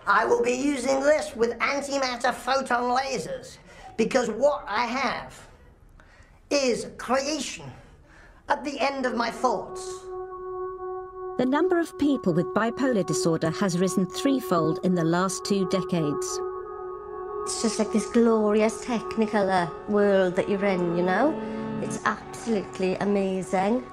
I will be using this with antimatter photon lasers because what I have is creation at the end of my thoughts. The number of people with bipolar disorder has risen threefold in the last 2 decades. It's just like this glorious technicolor world that you're in, you know? It's absolutely amazing.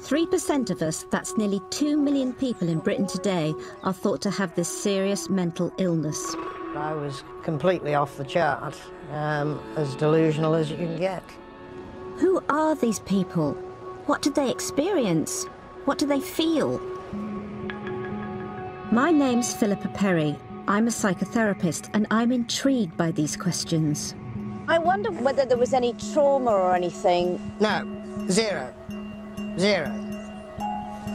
3% of us, that's nearly 2 million people in Britain today, are thought to have this serious mental illness. I was completely off the chart, as delusional as you can get. Who are these people? What do they experience? What do they feel? My name's Philippa Perry. I'm a psychotherapist and I'm intrigued by these questions. I wonder whether there was any trauma or anything. No, zero. Zero.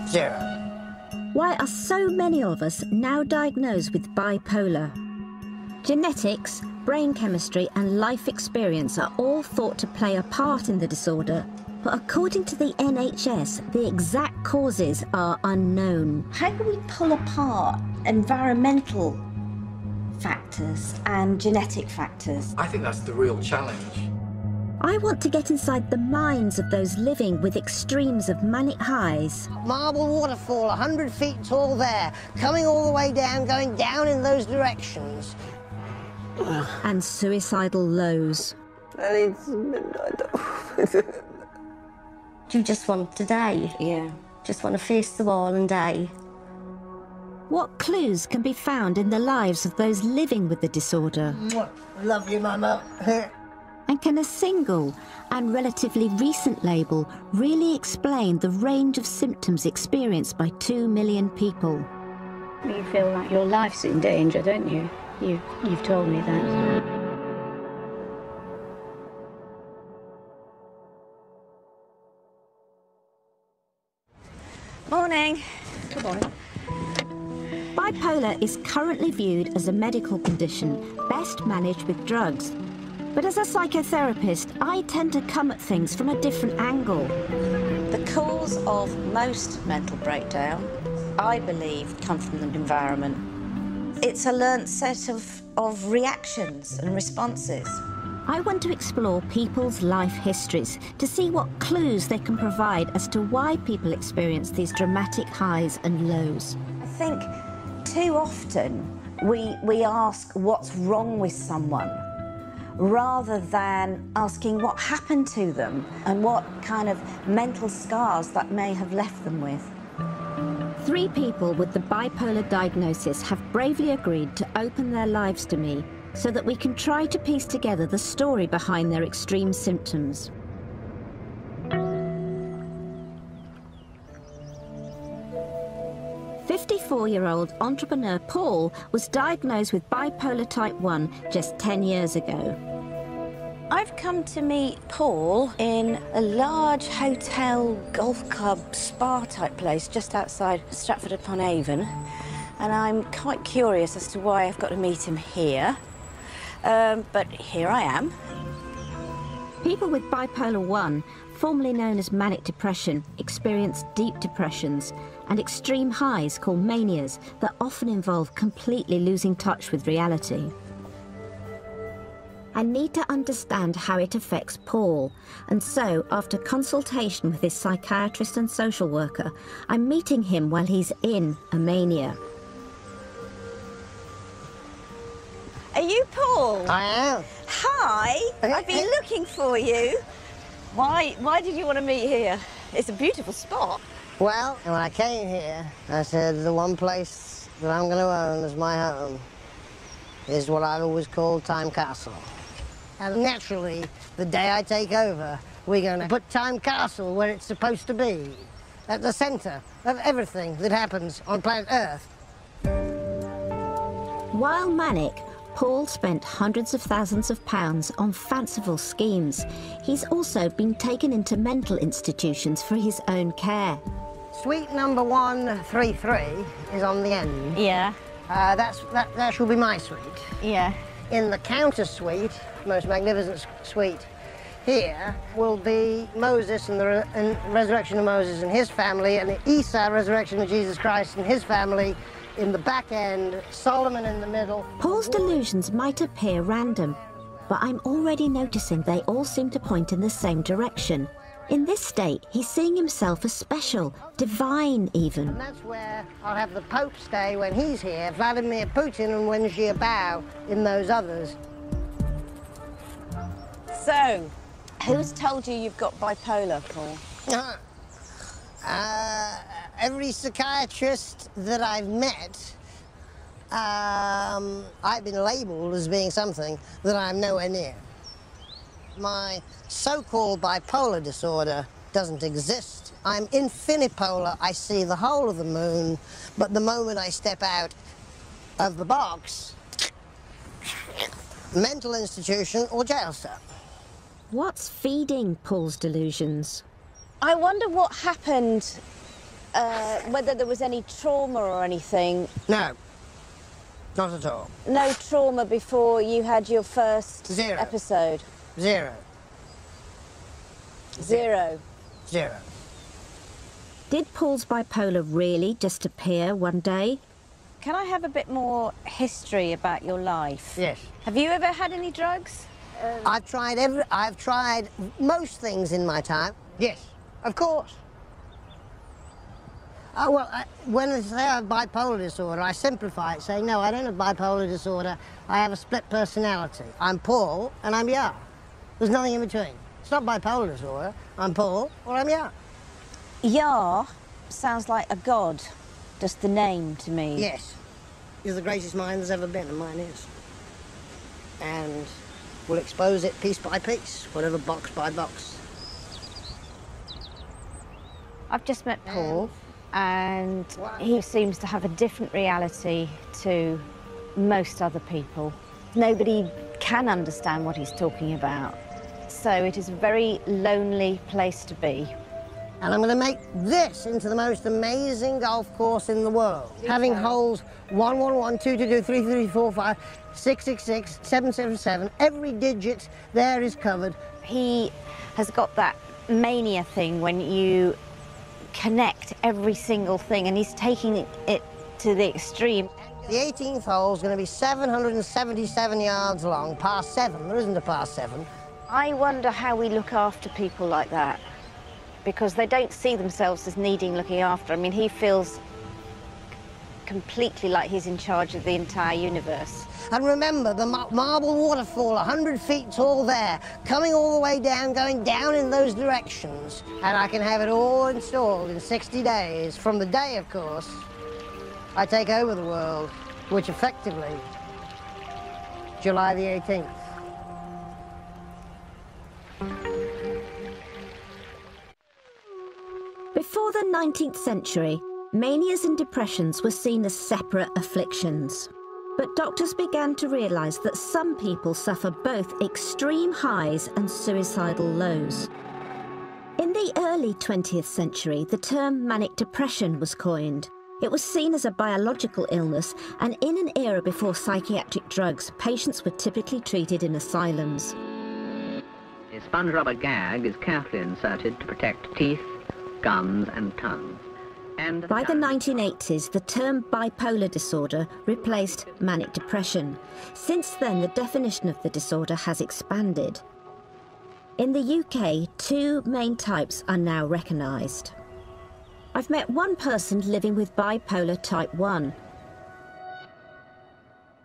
Zero. Why are so many of us now diagnosed with bipolar? Genetics, brain chemistry and life experience are all thought to play a part in the disorder. But according to the NHS, the exact causes are unknown. How do we pull apart environmental factors and genetic factors? I think that's the real challenge. I want to get inside the minds of those living with extremes of manic highs. Marble waterfall, 100 feet tall there, coming all the way down, going down in those directions. And suicidal lows. Do you just want to die? Yeah. Just want to face the wall and die? What clues can be found in the lives of those living with the disorder? Love you, Mama. And can a single and relatively recent label really explain the range of symptoms experienced by 2 million people? You feel like your life's in danger, don't you? You've told me that. Morning. Good morning. Bipolar is currently viewed as a medical condition, best managed with drugs. But as a psychotherapist, I tend to come at things from a different angle. The cause of most mental breakdown, I believe, come from the environment. It's a learnt set of reactions and responses. I want to explore people's life histories to see what clues they can provide as to why people experience these dramatic highs and lows. I think too often we ask what's wrong with someone rather than asking what happened to them and what kind of mental scars that may have left them with. 3 people with the bipolar diagnosis have bravely agreed to open their lives to me so that we can try to piece together the story behind their extreme symptoms. "54-year-old entrepreneur Paul was diagnosed with bipolar type 1 just 10 years ago. I've come to meet Paul in a large hotel, golf club, spa type place just outside Stratford-upon-Avon, and I'm quite curious as to why I've got to meet him here. But here I am. People with bipolar 1, formerly known as manic depression, experience deep depressions and extreme highs called manias that often involve completely losing touch with reality. I need to understand how it affects Paul, and so, after consultation with his psychiatrist and social worker, I'm meeting him while he's in a mania. Are you Paul? I am. Hi, I've been looking for you. Why did you want to meet here? It's a beautiful spot. Well, when I came here, I said the one place that I'm going to own as my home is what I've always called Time Castle. And naturally, the day I take over, we're going to put Time Castle where it's supposed to be, at the centre of everything that happens on planet Earth. While manic, Paul spent hundreds of thousands of pounds on fanciful schemes. He's also been taken into mental institutions for his own care. Suite number 133 is on the end. Yeah. That shall be my suite. Yeah. In the counter suite, most magnificent suite, here will be Moses and the resurrection of Moses and his family, and the Isa resurrection of Jesus Christ and his family in the back end, Solomon in the middle. Paul's delusions might appear random, but I'm already noticing they all seem to point in the same direction. In this state, he's seeing himself as special, divine even. And that's where I'll have the Pope stay when he's here, Vladimir Putin and Wen Jiabao in those others. So, who's told you you've got bipolar, Paul? Every psychiatrist that I've met, I've been labelled as being something that I'm nowhere near. My so-called bipolar disorder doesn't exist. I'm infinipolar. I see the whole of the moon, but the moment I step out of the box, mental institution or jail cell. What's feeding Paul's delusions? I wonder what happened, whether there was any trauma or anything. No, not at all. No trauma before you had your first Zero. episode? Zero. Zero. Zero. Did Paul's bipolar really just appear one day? Can I have a bit more history about your life? Yes. Have you ever had any drugs? I've tried most things in my time. Yes, of course. When I say I have bipolar disorder, I simplify it, saying, no, I don't have bipolar disorder. I have a split personality. I'm Paul and I'm Yah. There's nothing in between. It's not bipolar disorder. I'm Paul or I'm Yah. Yah sounds like a god, just the name to me. Yes. You're the greatest mind there's ever been, and mine is. And we'll expose it piece by piece, whatever box by box. I've just met Paul, and he seems to have a different reality to most other people. Nobody can understand what he's talking about. So it is a very lonely place to be. And I'm going to make this into the most amazing golf course in the world. Having holes 1, 1, 1, 2, 2, 2, 3, 3, 4, 5, 6, 6, 6, 7, 7, 7. Every digit there is covered. He has got that mania thing when you connect every single thing, and he's taking it to the extreme. The 18th hole is going to be 777 yards long, par 7. There isn't a par 7. I wonder how we look after people like that, because they don't see themselves as needing looking after. I mean, he feels completely like he's in charge of the entire universe. And remember, the marble waterfall, 100 feet tall there, coming all the way down, going down in those directions. And I can have it all installed in 60 days, from the day, of course, I take over the world, which effectively, July the 18th. Before the 19th century, manias and depressions were seen as separate afflictions. But doctors began to realise that some people suffer both extreme highs and suicidal lows. In the early 20th century, the term manic depression was coined. It was seen as a biological illness, and in an era before psychiatric drugs, patients were typically treated in asylums. A sponge rubber gag is carefully inserted to protect teeth, gums and tongue. And by the 1980s, the term bipolar disorder replaced manic depression. Since then, the definition of the disorder has expanded. In the UK, 2 main types are now recognised. I've met one person living with bipolar type 1.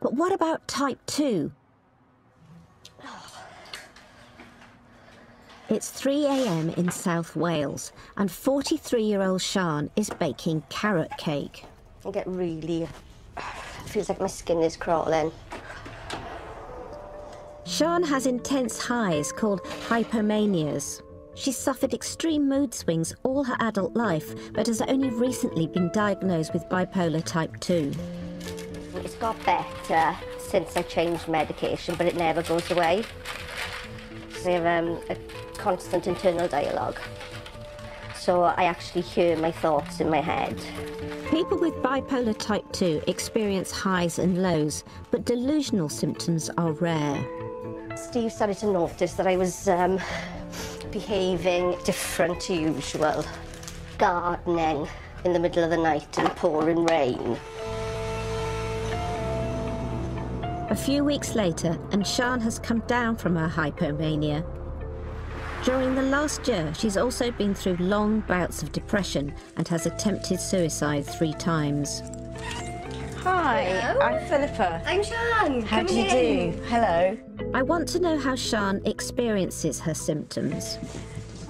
But what about type 2? It's 3 a.m. in South Wales, and 43-year-old Sian is baking carrot cake. I get really... feels like my skin is crawling. Sian has intense highs called hypomanias. She's suffered extreme mood swings all her adult life, but has only recently been diagnosed with bipolar type 2. It's got better since I changed medication, but it never goes away. So I have a constant internal dialogue. So I actually hear my thoughts in my head. People with bipolar type 2 experience highs and lows, but delusional symptoms are rare. Steve started to notice that I was behaving different to usual. Gardening in the middle of the night in pouring rain. A few weeks later, and Sian has come down from her hypomania. During the last year, she's also been through long bouts of depression and has attempted suicide 3 times. Hi, Hello. I'm Philippa. I'm Sian. How do you do? Hello. I want to know how Sian experiences her symptoms.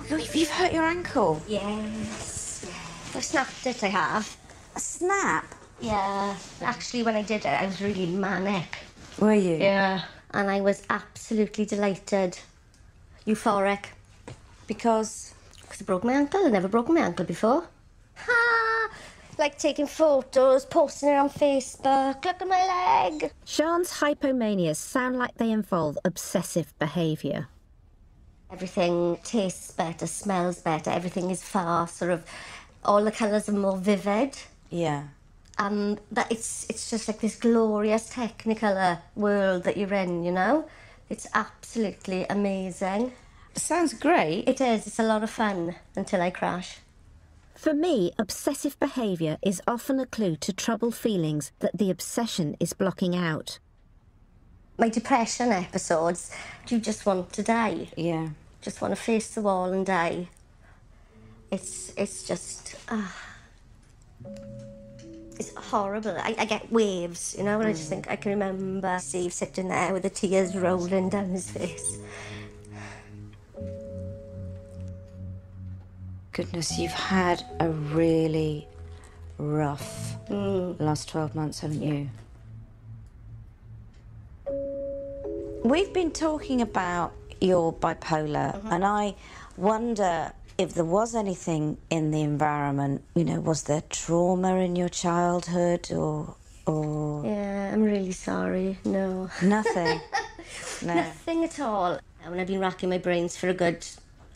You've hurt your ankle. Yes. I snapped it, I have. A snap? Yeah. Actually, when I did it, I was really manic. Were you? Yeah. And I was absolutely delighted. Euphoric. Because? Because I broke my ankle. I never broken my ankle before. Ha! Like taking photos, posting it on Facebook. Look at my leg. Sian's hypomanias sound like they involve obsessive behaviour. Everything tastes better, smells better. Everything is far sort of... All the colours are more vivid. Yeah. And that it's just like this glorious Technicolor world that you're in, you know? It's absolutely amazing. Sounds great. It is. It's a lot of fun until I crash. For me, obsessive behaviour is often a clue to troubled feelings that the obsession is blocking out. My depression episodes, you just want to die. Yeah. Just want to face the wall and die. It's just... It's horrible. I get waves, you know, and I just think I can remember Steve sitting there with the tears rolling down his face. Goodness, you've had a really rough last 12 months, haven't you? We've been talking about your bipolar, and I wonder if there was anything in the environment, you know, was there trauma in your childhood or... Yeah, I'm really sorry. No. Nothing? No. Nothing at all. I mean, I've been racking my brains for a good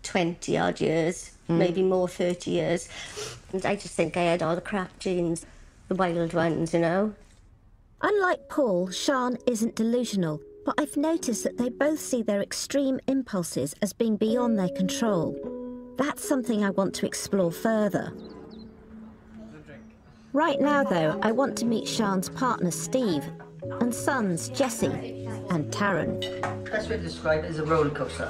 20-odd years, maybe more, 30 years. And I just think I had all the crap genes, the wild ones, you know? Unlike Paul, Sian isn't delusional, but I've noticed that they both see their extreme impulses as being beyond their control. That's something I want to explore further. Right now, though, I want to meet Sian's partner, Steve, and sons, Jesse and Taron. Best way to describe it is a roller coaster.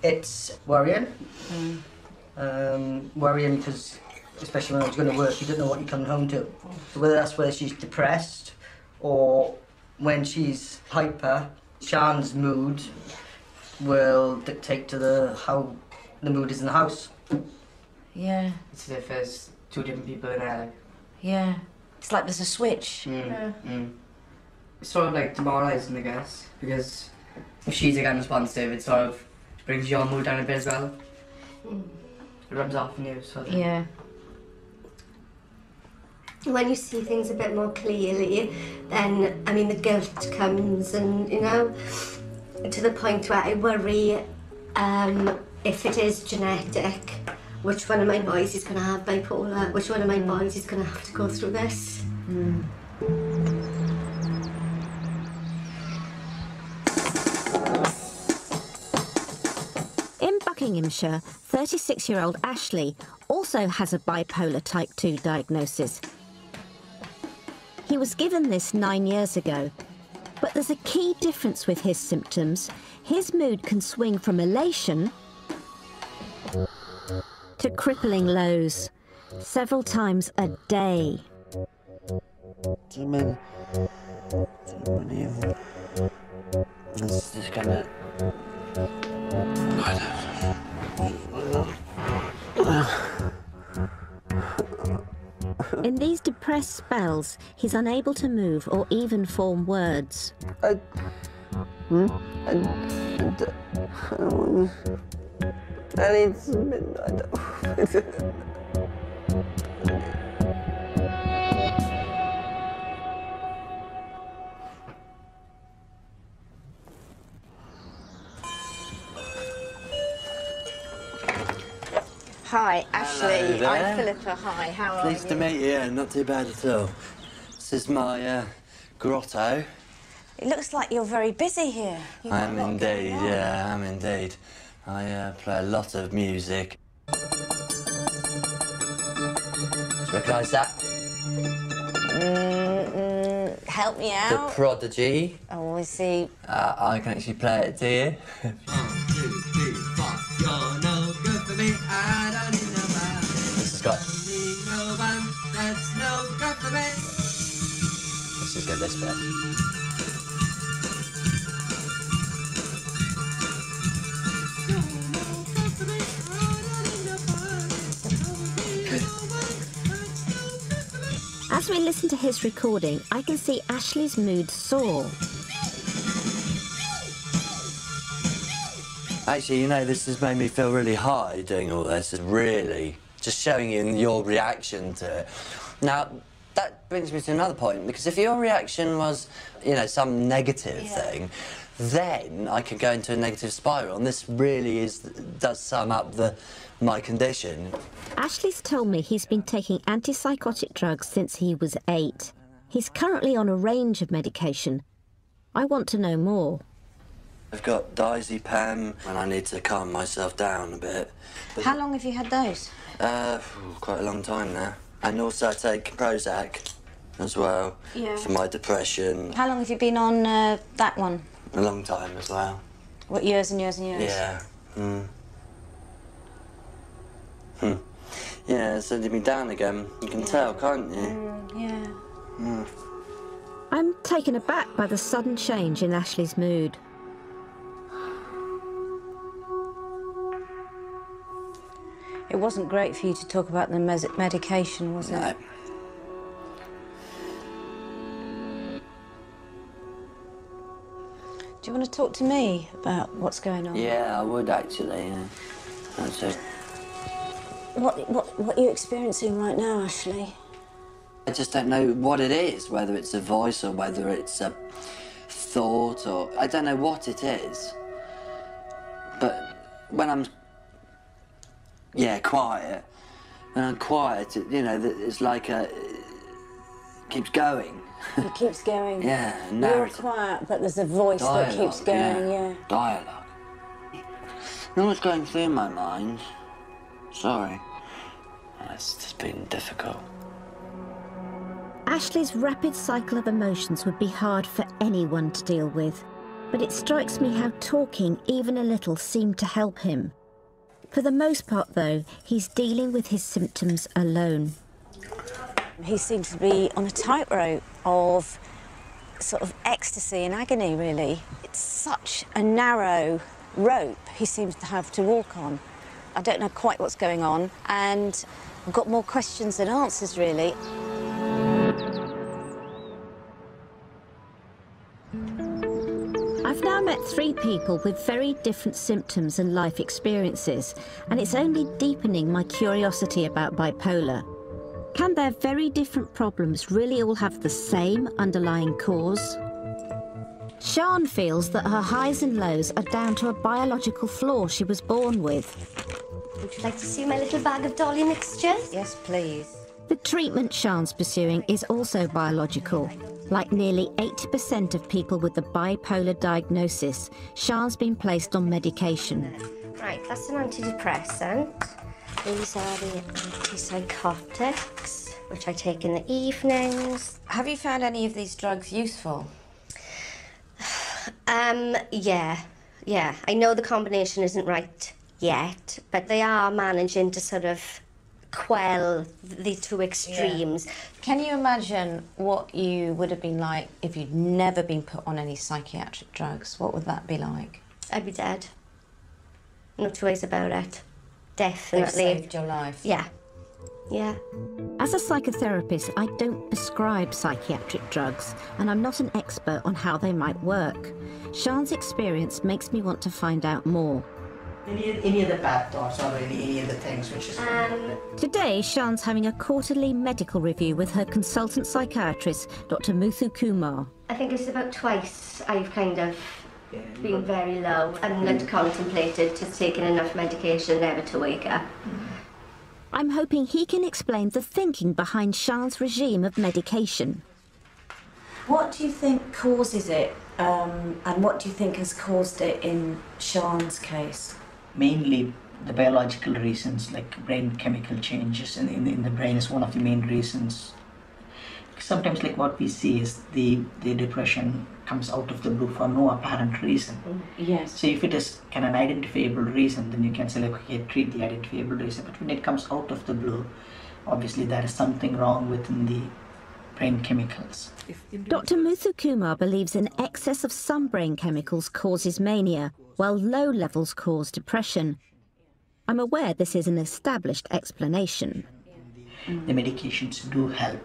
It's worrying. Worrying because, especially when I was going to work, you don't know what you're coming home to. So whether that's whether she's depressed or when she's hyper, Sian's mood will dictate to how the mood is in the house. Yeah. It's as if there's 2 different people in there. Yeah. It's like there's a switch. It's sort of like demoralising, I guess, because if she's again responsive, it sort of brings your mood down a bit as well. It rubs off on you, sort of. Yeah. When you see things a bit more clearly, then, I mean, the guilt comes and, you know, to the point where I worry if it is genetic, which one of my boys is going to have bipolar, which one of my boys is going to have to go through this. In Buckinghamshire, 36-year-old Ashley also has a bipolar type 2 diagnosis. He was given this 9 years ago, but there's a key difference with his symptoms. His mood can swing from elation to crippling lows, several times a day. Too many of them. It's just gonna... In these depressed spells, he's unable to move or even form words. I need some midnight. Hi, Ashley. Hello there. I'm Philippa. Hi, how are you? Pleased to meet you. Not too bad at all. This is my grotto. It looks like you're very busy here. You've got I'm a lot indeed, going on. yeah, I am indeed. I play a lot of music. Do you recognise that? help me The out? Prodigy. Oh, I see. I can actually play it to you. 1, 2, 3, 4. You're no good for me. I don't need nobody. This has got. No one that's no good for me. Let's just get this bit. As we listen to his recording, I can see Ashley's mood soar. Actually, you know, this has made me feel really high doing all this. It's really just showing you your reaction to it. Now, that brings me to another point, because if your reaction was, you know, some negative thing, then I could go into a negative spiral, and this really does sum up my condition. Ashley's told me he's been taking antipsychotic drugs since he was 8. He's currently on a range of medication. I want to know more. I've got diazepam when I need to calm myself down a bit. How long have you had those? Quite a long time now. And also I take Prozac as well for my depression. How long have you been on that one? A long time as well. What, years and years and years? Yeah. Yeah, it's sending me down again. You can tell, can't you? I'm taken aback by the sudden change in Ashley's mood. It wasn't great for you to talk about the medication, was it? No. Do you want to talk to me about what's going on? Yeah, I would actually, yeah. That's it. What are you experiencing right now, Ashley? I just don't know what it is, whether it's a voice or whether it's a thought or... I don't know what it is. But when I'm... quiet. When I'm quiet, you know, it's like it keeps going. It keeps going. Yeah, You're narrative. quiet, but there's a voice that keeps going, yeah. Dialogue. You know what's going through my mind? Sorry. It's just been difficult. Ashley's rapid cycle of emotions would be hard for anyone to deal with, but it strikes me how talking even a little seemed to help him. For the most part, though, he's dealing with his symptoms alone. He seems to be on a tightrope of sort of ecstasy and agony, really. It's such a narrow rope he seems to have to walk on. I don't know quite what's going on, and I've got more questions than answers, really. I've now met 3 people with very different symptoms and life experiences, and it's only deepening my curiosity about bipolar. Can their very different problems really all have the same underlying cause? Sian feels that her highs and lows are down to a biological flaw she was born with. Would you like to see my little bag of dolly mixtures? Yes, please. The treatment Sian's pursuing is also biological. Like nearly 80% of people with the bipolar diagnosis, Sian's been placed on medication. Right, that's an antidepressant. These are the antipsychotics, which I take in the evenings. Have you found any of these drugs useful? Yeah. I know the combination isn't right yet, but they are managing to sort of quell the 2 extremes. Yeah. Can you imagine what you would have been like if you'd never been put on any psychiatric drugs? What would that be like? I'd be dead. No 2 ways about it. Definitely. They've saved your life. Yeah. As a psychotherapist, I don't prescribe psychiatric drugs, and I'm not an expert on how they might work. Sian's experience makes me want to find out more. Any of the bad thoughts or any of the things which is... Today, Sian's having a quarterly medical review with her consultant psychiatrist, Dr. Muthu Kumar. I think it's about twice I've kind of been very low and had contemplated just taking enough medication never to wake up. I'm hoping he can explain the thinking behind Sian's regime of medication. What do you think causes it, and what do you think has caused it in Sian's case? Mainly the biological reasons, like brain chemical changes in the brain is one of the main reasons. Sometimes like what we see is the depression comes out of the blue for no apparent reason. Yes. So if it is an identifiable reason, then you can say like, okay, treat the identifiable reason. But when it comes out of the blue, obviously there is something wrong within the brain chemicals. Dr. Muthu Kumar believes an excess of some brain chemicals causes mania, while low levels cause depression. I'm aware this is an established explanation. The medications do help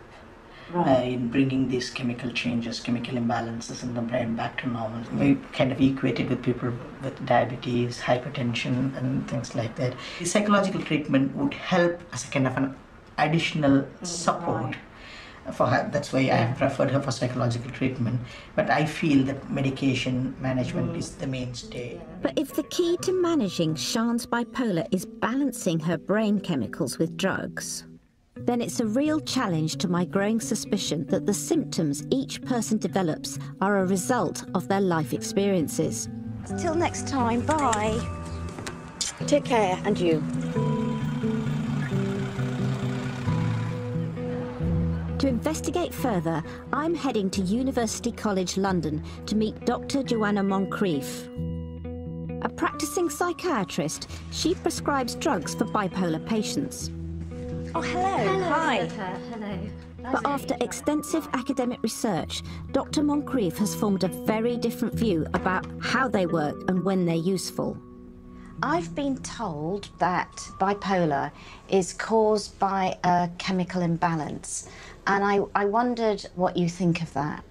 in bringing these chemical changes, chemical imbalances in the brain back to normal. We kind of equate it with people with diabetes, hypertension and things like that. The psychological treatment would help as a kind of an additional support for her. That's why I have preferred her for psychological treatment. But I feel that medication management is the mainstay. But if the key to managing Sian's bipolar is balancing her brain chemicals with drugs, then it's a real challenge to my growing suspicion that the symptoms each person develops are a result of their life experiences. Till next time, bye. Take care, and you. To investigate further, I'm heading to University College London to meet Dr. Joanna Moncrief. A practicing psychiatrist, she prescribes drugs for bipolar patients. Oh, hello. Hello, Hi. Hello. But after extensive academic research, Dr. Moncrief has formed a very different view about how they work and when they're useful. I've been told that bipolar is caused by a chemical imbalance, and I wondered what you think of that.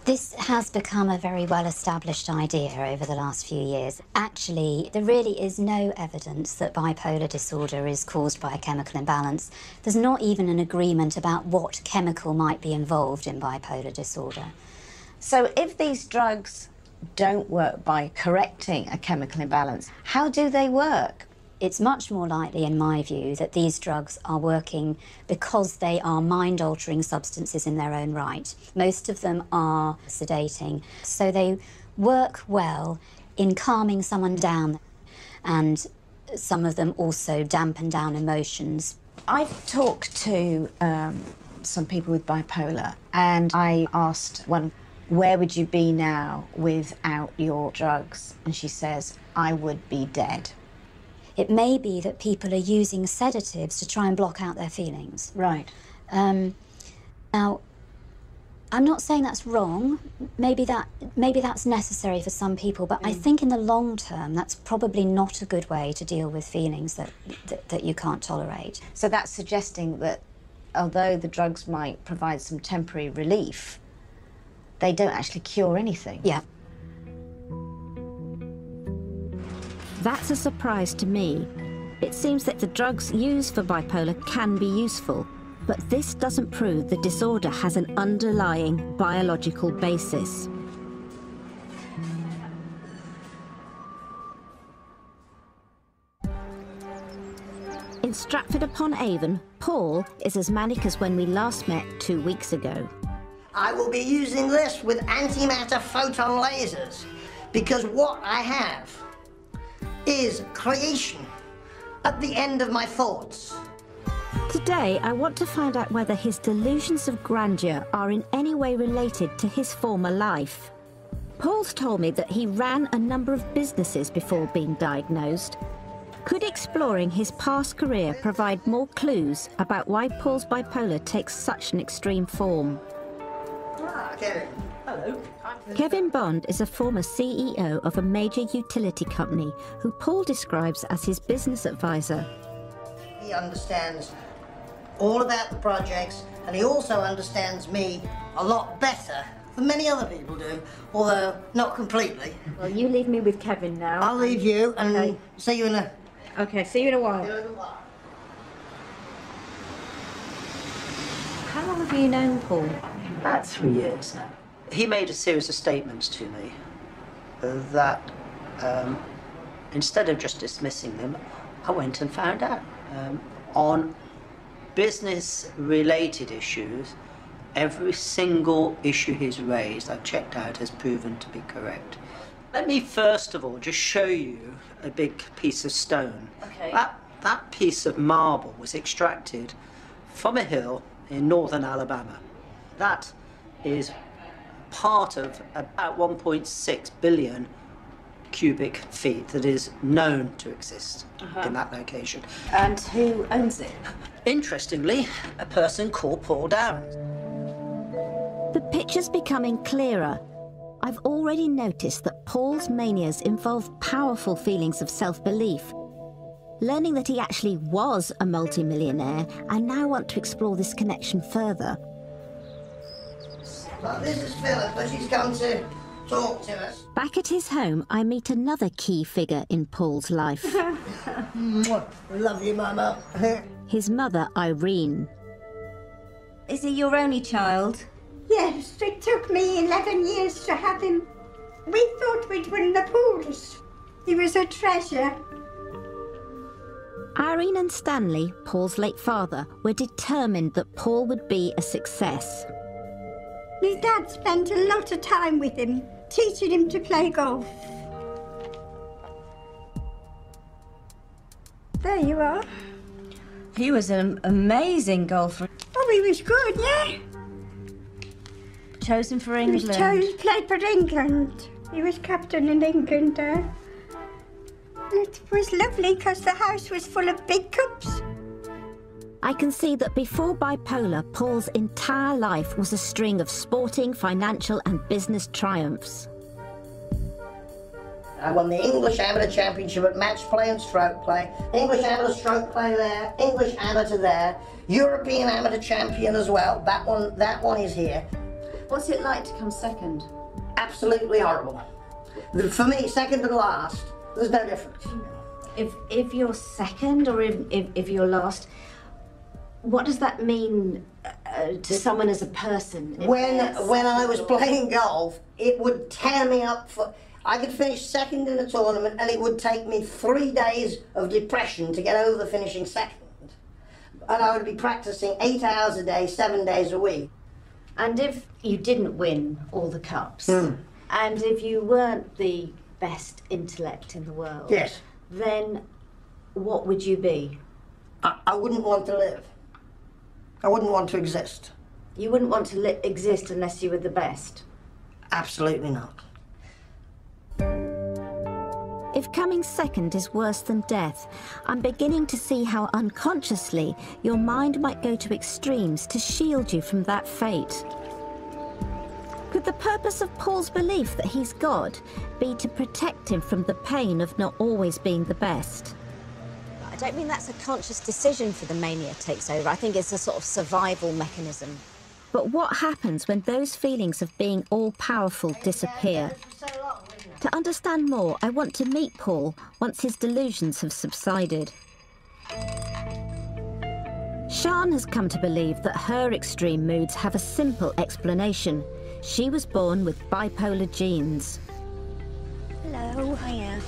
This has become a very well-established idea over the last few years. Actually, there really is no evidence that bipolar disorder is caused by a chemical imbalance. There's not even an agreement about what chemical might be involved in bipolar disorder. So if these drugs don't work by correcting a chemical imbalance, how do they work? It's much more likely, in my view, that these drugs are working because they are mind-altering substances in their own right. Most of them are sedating, so they work well in calming someone down, and some of them also dampen down emotions. I've talked to some people with bipolar, and I asked one, where would you be now without your drugs? And she says, I would be dead. It may be that people are using sedatives to try and block out their feelings. Right. Now, I'm not saying that's wrong. Maybe that's necessary for some people, but I think in the long term, that's probably not a good way to deal with feelings that you can't tolerate. So that's suggesting that although the drugs might provide some temporary relief, they don't actually cure anything. Yeah. That's a surprise to me. It seems that the drugs used for bipolar can be useful, but this doesn't prove the disorder has an underlying biological basis. In Stratford-upon-Avon, Paul is as manic as when we last met 2 weeks ago. I will be using this with antimatter photon lasers because what I have is creation at the end of my thoughts. Today, I want to find out whether his delusions of grandeur are in any way related to his former life. Paul's told me that he ran a number of businesses before being diagnosed. Could exploring his past career provide more clues about why Paul's bipolar takes such an extreme form? Kevin. Hello. Kevin Bond is a former CEO of a major utility company who Paul describes as his business advisor. He understands all about the projects, and he also understands me a lot better than many other people do, although not completely. Well, you leave me with Kevin now. I'll leave you and see you in a... Okay, see you in a while. How long have you known Paul? About 3 years now. He made a series of statements to me that instead of just dismissing them, I went and found out. On business-related issues, every single issue he's raised, I've checked out, has proven to be correct. Let me first of all just show you a big piece of stone. Okay. That piece of marble was extracted from a hill in northern Alabama. That is part of about 1.6 billion cubic feet that is known to exist in that location. And who owns it? Interestingly, a person called Paul Downing. The picture's becoming clearer. I've already noticed that Paul's manias involve powerful feelings of self-belief. Learning that he actually was a multimillionaire, I now want to explore this connection further. Well, this is Philip, but she's come to talk to us. Back at his home, I meet another key figure in Paul's life. Love you, Mama. His mother, Irene. Is he your only child? Yes, it took me 11 years to have him. We thought we'd win the pools. He was a treasure. Irene and Stanley, Paul's late father, were determined that Paul would be a success. My dad spent a lot of time with him, teaching him to play golf. There you are. He was an amazing golfer. Oh, he was good, yeah. Chosen for He England. was played for England. He was captain in England there. It was lovely because the house was full of big cups. I can see that before bipolar, Paul's entire life was a string of sporting, financial and business triumphs. I won the English Amateur Championship at match play and stroke play, English Amateur stroke play there, English Amateur there, European Amateur Champion as well. That one is here. What's it like to come second? Absolutely horrible. For me, second to last, there's no difference. If you're second or if you're last, what does that mean to someone as a person? When I was playing golf, it would tear me up for... I could finish second in a tournament and it would take me 3 days of depression to get over finishing second. And I would be practicing 8 hours a day, 7 days a week. And if you didn't win all the cups, and if you weren't the best intellect in the world, yes, then what would you be? I wouldn't want to live. I wouldn't want to exist. You wouldn't want to exist unless you were the best? Absolutely not. If coming second is worse than death, I'm beginning to see how unconsciously your mind might go to extremes to shield you from that fate. Could the purpose of Paul's belief that he's God be to protect him from the pain of not always being the best? I don't mean that's a conscious decision for the mania takes over. I think it's a sort of survival mechanism. But what happens when those feelings of being all-powerful disappear? To understand more, I want to meet Paul once his delusions have subsided. Sian has come to believe that her extreme moods have a simple explanation. She was born with bipolar genes. Hello. Hiya.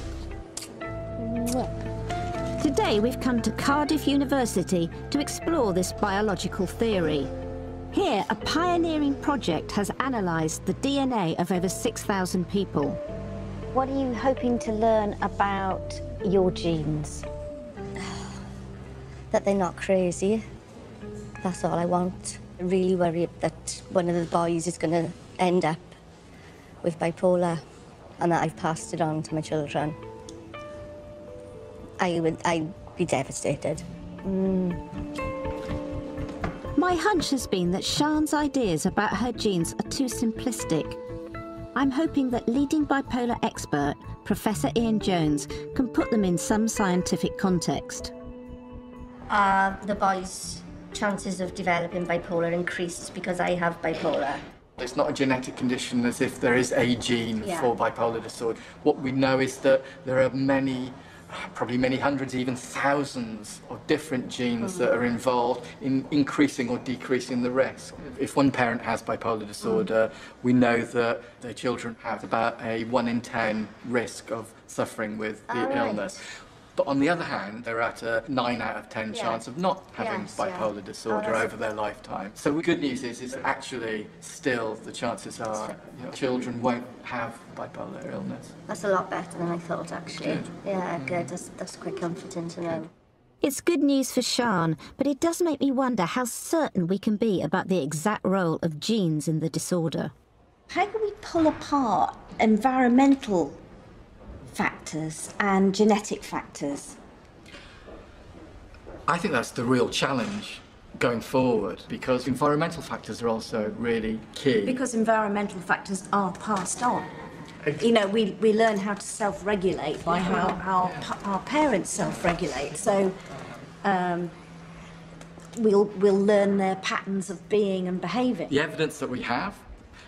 Today we've come to Cardiff University to explore this biological theory. Here, a pioneering project has analysed the DNA of over 6,000 people. What are you hoping to learn about your genes? That they're not crazy. That's all I want. I'm really worried that one of the boys is going to end up with bipolar and that I've passed it on to my children. I'd be devastated. My hunch has been that Sian's ideas about her genes are too simplistic. I'm hoping that leading bipolar expert, Professor Ian Jones, can put them in some scientific context. The boys' chances of developing bipolar increased because I have bipolar. It's not a genetic condition as if there is a gene for bipolar disorder. What we know is that there are many, probably many hundreds, even thousands of different genes that are involved in increasing or decreasing the risk. If one parent has bipolar disorder, we know that their children have about a 1 in 10 risk of suffering with the illness. But on the other hand, they're at a 9 out of 10 chance of not having bipolar disorder over their lifetime. So the good news is actually still the chances are children won't have bipolar illness. That's a lot better than I thought, actually. Good. Yeah, good. That's quite comforting to know. It's good news for Sian, but it does make me wonder how certain we can be about the exact role of genes in the disorder. How can we pull apart environmental factors and genetic factors? I think that's the real challenge going forward, because environmental factors are also really key. Because environmental factors are passed on. You know, we learn how to self-regulate by how our parents self-regulate. So we'll learn their patterns of being and behaving. The evidence that we have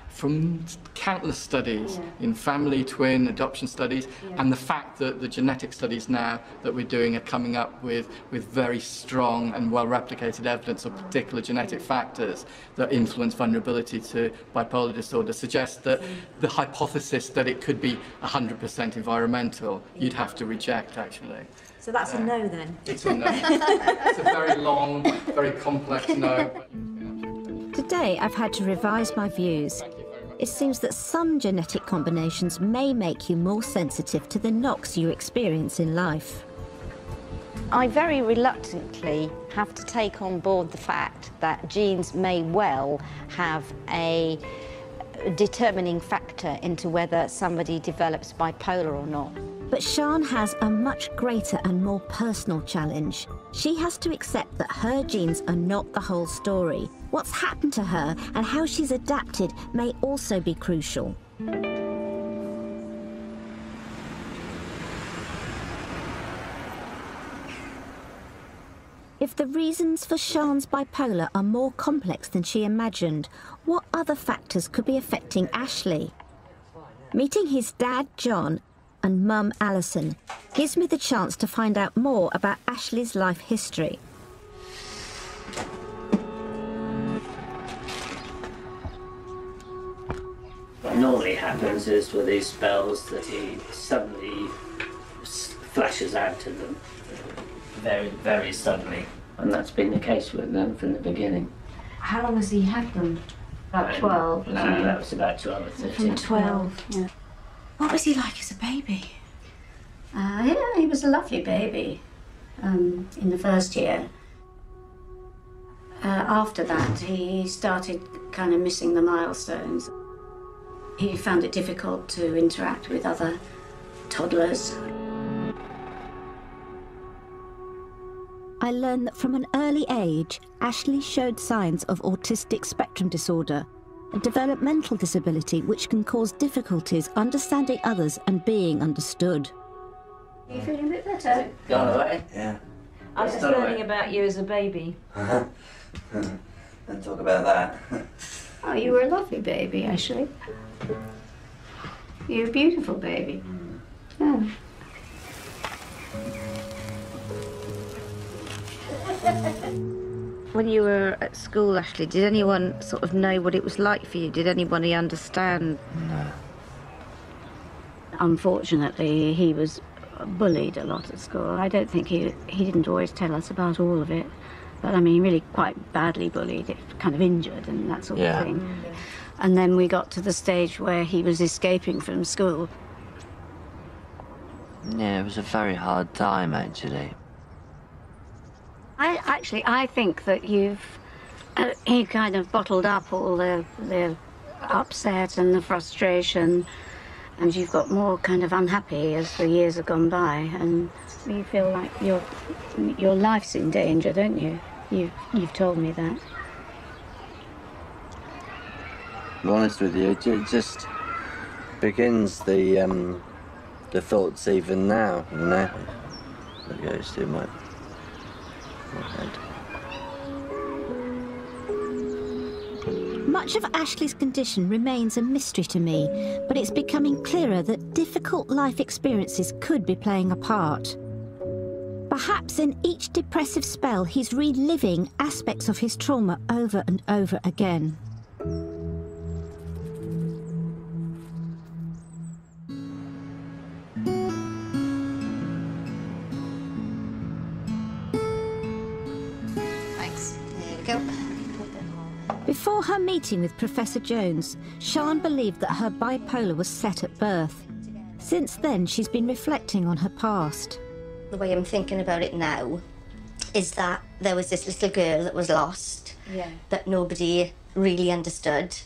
from countless studies in family, twin, adoption studies, and the fact that the genetic studies now that we're doing are coming up with very strong and well-replicated evidence of particular genetic factors that influence vulnerability to bipolar disorder suggests that the hypothesis that it could be 100% environmental, you'd have to reject, actually. So that's a no, then? It's a no. It's a very long, very complex no. Today, I've had to revise my views. It seems that some genetic combinations may make you more sensitive to the knocks you experience in life. I very reluctantly have to take on board the fact that genes may well have a determining factor into whether somebody develops bipolar or not. But Sian has a much greater and more personal challenge. She has to accept that her genes are not the whole story. What's happened to her and how she's adapted may also be crucial. If the reasons for Sian's bipolar are more complex than she imagined, what other factors could be affecting Ashley? Meeting his dad, John, and mum, Alison, gives me the chance to find out more about Ashley's life history. What normally happens is with these spells that he suddenly flashes out to them very, very suddenly. And that's been the case with them from the beginning. How long has he had them? About 12? No, that was about 12 or 13. From 12, yeah. What was he like as a baby? Yeah, he was a lovely baby in the first year. After that, he started kind of missing the milestones. He found it difficult to interact with other toddlers. I learned that from an early age, Ashley showed signs of autistic spectrum disorder, a developmental disability which can cause difficulties understanding others and being understood. Are you feeling a bit better? Gone away? Yeah. I was just learning about you as a baby. Don't talk about that. Oh, you were a lovely baby, Ashley. You're a beautiful baby. Yeah. When you were at school, Ashley, did anyone sort of know what it was like for you? Did anybody understand? No. Unfortunately, he was bullied a lot at school. I don't think he didn't always tell us about all of it. But I mean, really quite badly bullied, kind of injured and that sort of thing. And then we got to the stage where he was escaping from school. Yeah, it was a very hard time, actually. I think that he kind of bottled up all the upset and the frustration, and you've got more kind of unhappy as the years have gone by, and you feel like your life's in danger, don't you? You've told me that. To be honest with you, it just begins the thoughts even now, you know. It goes through my head. Much of Ashley's condition remains a mystery to me, but it's becoming clearer that difficult life experiences could be playing a part. Perhaps in each depressive spell, he's reliving aspects of his trauma over and over again. Thanks. There we go. Before her meeting with Professor Jones, Sian believed that her bipolar was set at birth. Since then, she's been reflecting on her past. The way I'm thinking about it now, is that there was this little girl that was lost, that nobody really understood.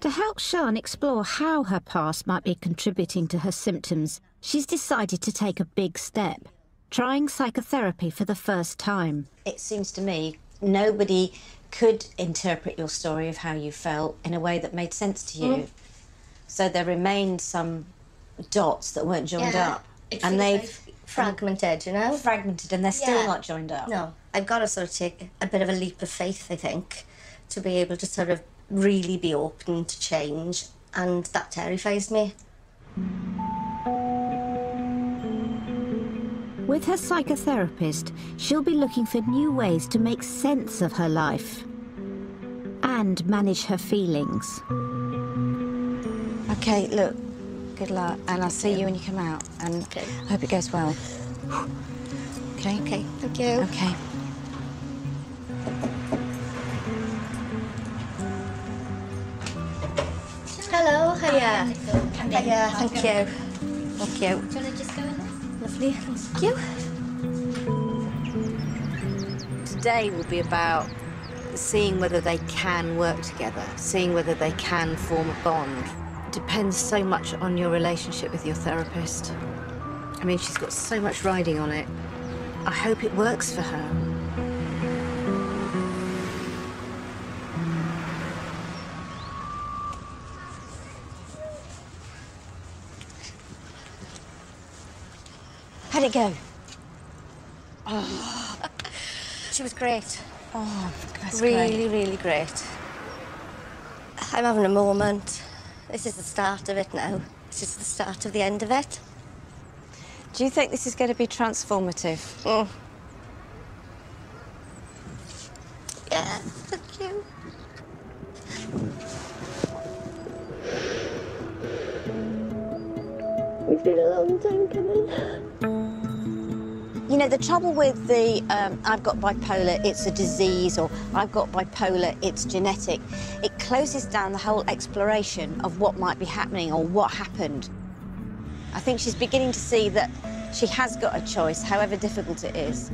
To help Sian explore how her past might be contributing to her symptoms, she's decided to take a big step, trying psychotherapy for the first time. It seems to me nobody could interpret your story of how you felt in a way that made sense to you. So there remained some dots that weren't joined up. And they've fragmented, you know? Fragmented, and they're still not joined up. No. I've got to sort of take a bit of a leap of faith, I think, to be able to sort of really be open to change, and that terrifies me. With her psychotherapist, she'll be looking for new ways to make sense of her life and manage her feelings. Okay, look, good luck, and I'll see you when you come out, and I hope it goes well. Okay? Okay, thank you. Okay. Hello, hiya. Hiya, thank you. Thank you. Do you want to just go in there? Lovely, thank you. Today will be about seeing whether they can work together, seeing whether they can form a bond. It depends so much on your relationship with your therapist. I mean, she's got so much riding on it. I hope it works for her. How'd it go? Oh, she was great. Oh, that's really, really great. I'm having a moment. This is the start of it now. This is the start of the end of it. Do you think this is going to be transformative? Yeah, thank you. It's been a long time coming. You know, the trouble with the I've got bipolar, it's a disease, or I've got bipolar, it's genetic, it closes down the whole exploration of what might be happening or what happened. I think she's beginning to see that she has got a choice, however difficult it is.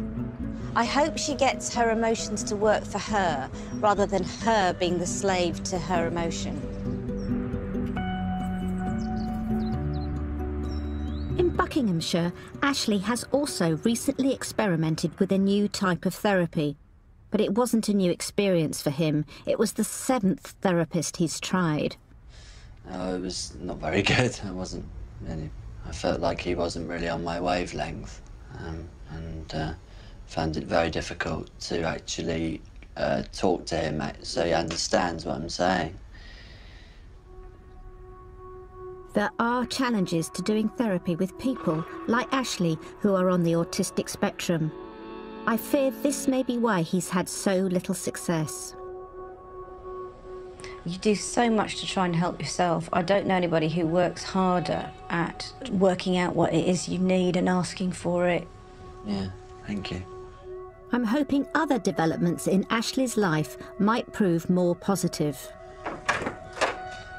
I hope she gets her emotions to work for her, rather than her being the slave to her emotion. In Buckinghamshire, Ashley has also recently experimented with a new type of therapy. But it wasn't a new experience for him. It was the 7th therapist he's tried. Oh, it was not very good. I felt like he wasn't really on my wavelength, and found it very difficult to actually talk to him so he understands what I'm saying. There are challenges to doing therapy with people like Ashley who are on the autistic spectrum. I fear this may be why he's had so little success. You do so much to try and help yourself. I don't know anybody who works harder at working out what it is you need and asking for it. Yeah, thank you. I'm hoping other developments in Ashley's life might prove more positive.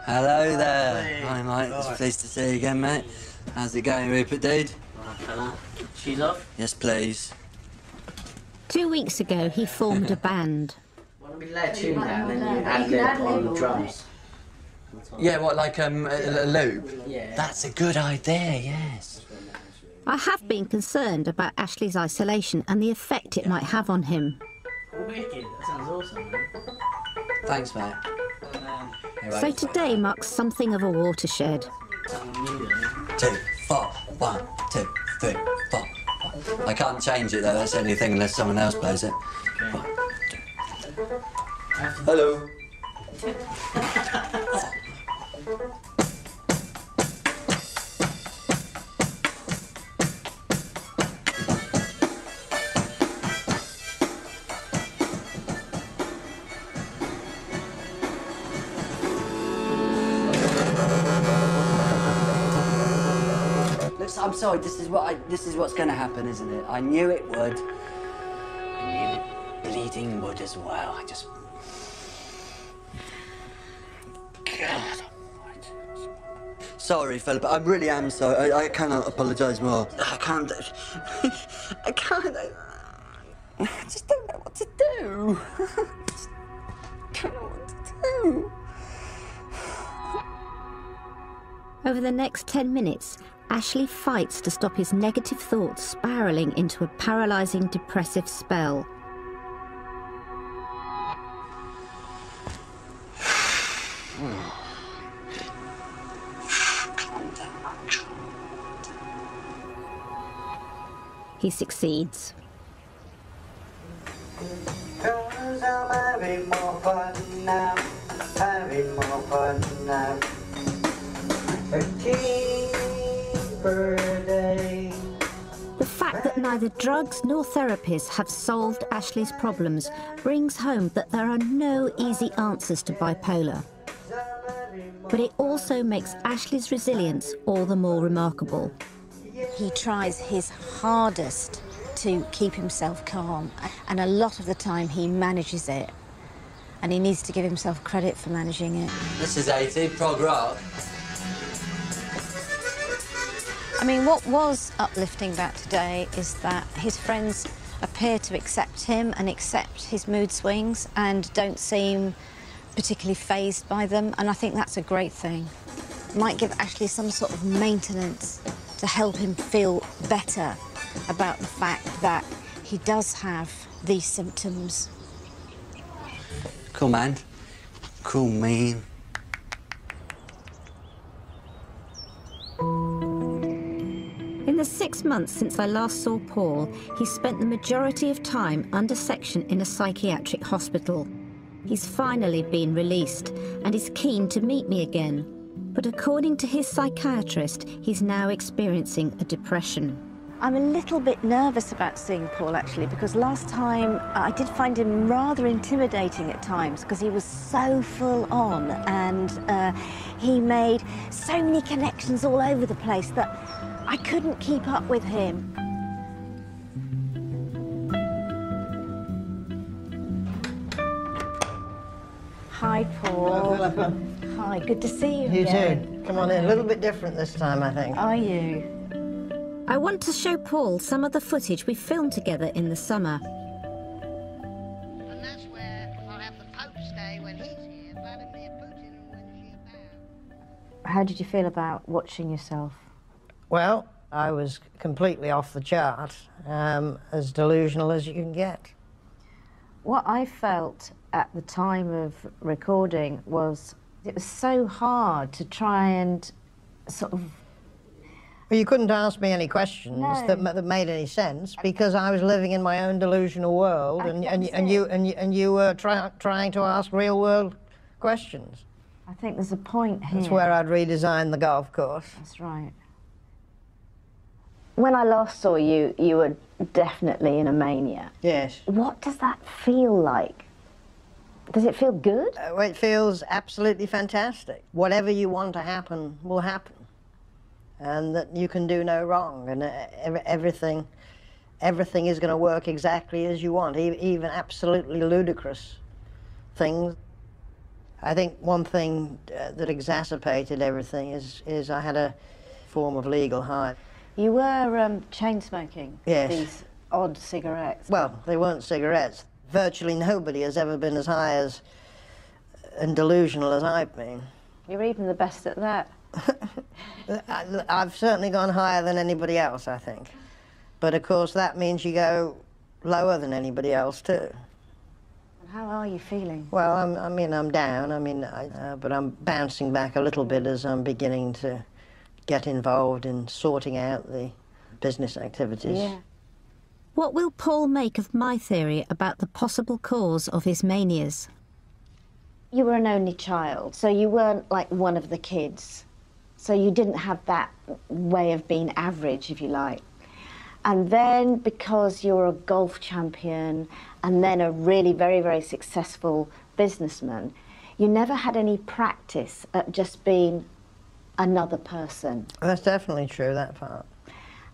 Hello there. Hi, Mike. It's pleased to see you again, mate. How's it going, Rupert, dude? Alright, fella. She's off? Yes, please. 2 weeks ago, he formed a band. Why don't we lay a tune down and you ad-lib on the drums? Yeah, what, like a loop? Yeah. That's a good idea, yes. I have been concerned about Ashley's isolation and the effect it might have on him. Wicked. That sounds awesome, man. Thanks, mate. So today marks something of a watershed. 2, 4, 1, 2, 3, 4. I can't change it though, that's the only thing unless someone else plays it. Okay. 1, 2. Hello. I'm sorry, this is what's going to happen, isn't it? I knew it would. I knew it bleeding would as well. I just... God almighty. Sorry, Philip, I really am sorry. I cannot apologise more. I can't... I can't... I just don't know what to do. Just don't know what to do. Over the next 10 minutes, Ashley fights to stop his negative thoughts spiralling into a paralysing depressive spell. He succeeds. Cause I'm having more fun now, having more fun now. A deeper day. The fact that neither drugs nor therapies have solved Ashley's problems brings home that there are no easy answers to bipolar. But it also makes Ashley's resilience all the more remarkable. He tries his hardest to keep himself calm, and a lot of the time he manages it, and he needs to give himself credit for managing it. This is 80, prog rock. I mean, what was uplifting about today is that his friends appear to accept him and accept his mood swings and don't seem particularly fazed by them, and I think that's a great thing. Might give Ashley some sort of maintenance to help him feel better about the fact that he does have these symptoms. Cool, man. Cool, man. In the 6 months since I last saw Paul, he spent the majority of time under section in a psychiatric hospital. He's finally been released and is keen to meet me again. But according to his psychiatrist, he's now experiencing a depression. I'm a little bit nervous about seeing Paul, actually, because last time I did find him rather intimidating at times because he was so full on and he made so many connections all over the place that I couldn't keep up with him. Hi, Paul. Hello. Hi, good to see you You again. too. Come on in. A little bit different this time, I think. Are you? I want to show Paul some of the footage we filmed together in the summer. And that's where I'll have the Pope stay when he's here, Vladimir Putin and when she's bound. How did you feel about watching yourself? Well, I was completely off the chart, as delusional as you can get. What I felt at the time of recording was it was so hard to try and sort of... Well, you couldn't ask me any questions No. that made any sense because I was living in my own delusional world, and you were trying to ask real world questions. I think there's a point here. That's where I'd redesign the golf course. That's right. When I last saw you, you were definitely in a mania. Yes. What does that feel like? Does it feel good? It feels absolutely fantastic. Whatever you want to happen will happen. And that you can do no wrong, and everything is going to work exactly as you want, even absolutely ludicrous things. I think one thing that exacerbated everything is I had a form of legal high. You were chain smoking. Yes. These odd cigarettes. Well, they weren't cigarettes. Virtually nobody has ever been as high as and delusional as I've been. You're even the best at that. I've certainly gone higher than anybody else, I think. But of course that means you go lower than anybody else too. And how are you feeling? Well, I'm down. But I'm bouncing back a little bit as I'm beginning to get involved in sorting out the business activities. Yeah. What will Paul make of my theory about the possible cause of his manias? You were an only child, so you weren't like one of the kids. So you didn't have that way of being average, if you like. And then because you're a golf champion and then a really very, very successful businessman, you never had any practice at just being another person. That's definitely true, that part.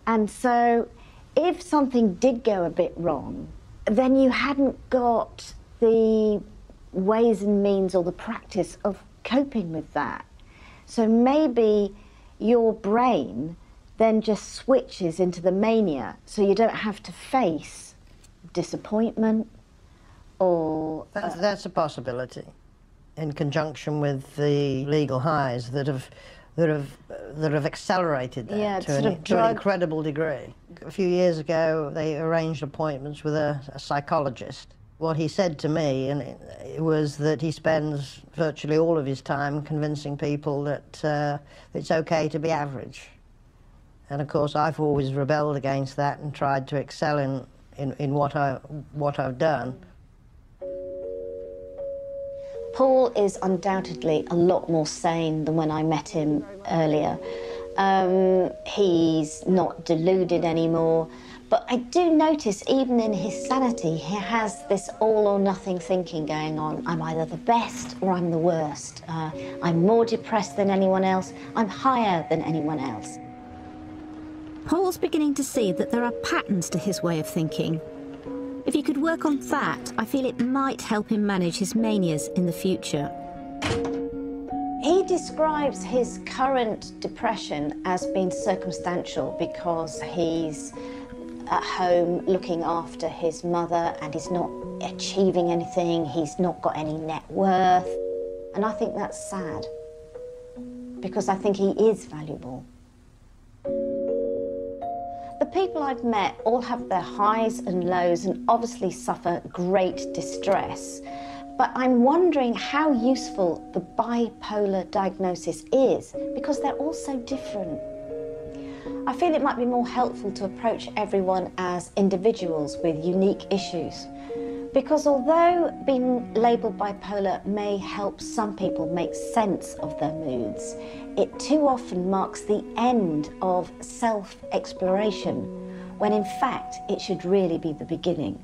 And so if something did go a bit wrong, then you hadn't got the ways and means or the practice of coping with that. So maybe your brain then just switches into the mania, so you don't have to face disappointment or... That's a possibility, in conjunction with the legal highs that have accelerated that to an incredible degree. A few years ago, they arranged appointments with a psychologist. What he said to me was that he spends virtually all of his time convincing people that it's okay to be average. And of course, I've always rebelled against that and tried to excel in what I've done. Paul is undoubtedly a lot more sane than when I met him earlier. He's not deluded anymore, but I do notice even in his sanity, he has this all or nothing thinking going on. I'm either the best or I'm the worst. I'm more depressed than anyone else. I'm higher than anyone else. Paul's beginning to see that there are patterns to his way of thinking. If he could work on that, I feel it might help him manage his manias in the future. He describes his current depression as being circumstantial because he's at home looking after his mother and he's not achieving anything, he's not got any net worth. And I think that's sad, because I think he is valuable. The people I've met all have their highs and lows and obviously suffer great distress. But I'm wondering how useful the bipolar diagnosis is, because they're all so different. I feel it might be more helpful to approach everyone as individuals with unique issues. Because although being labelled bipolar may help some people make sense of their moods, it too often marks the end of self-exploration, when in fact it should really be the beginning.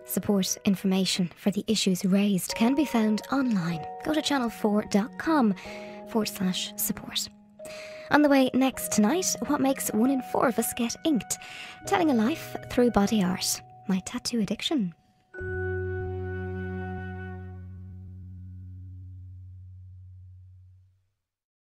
Support information for the issues raised can be found online. Go to channel4.com/support. On the way next tonight, what makes 1 in 4 of us get inked? Telling a life through body art. My tattoo addiction.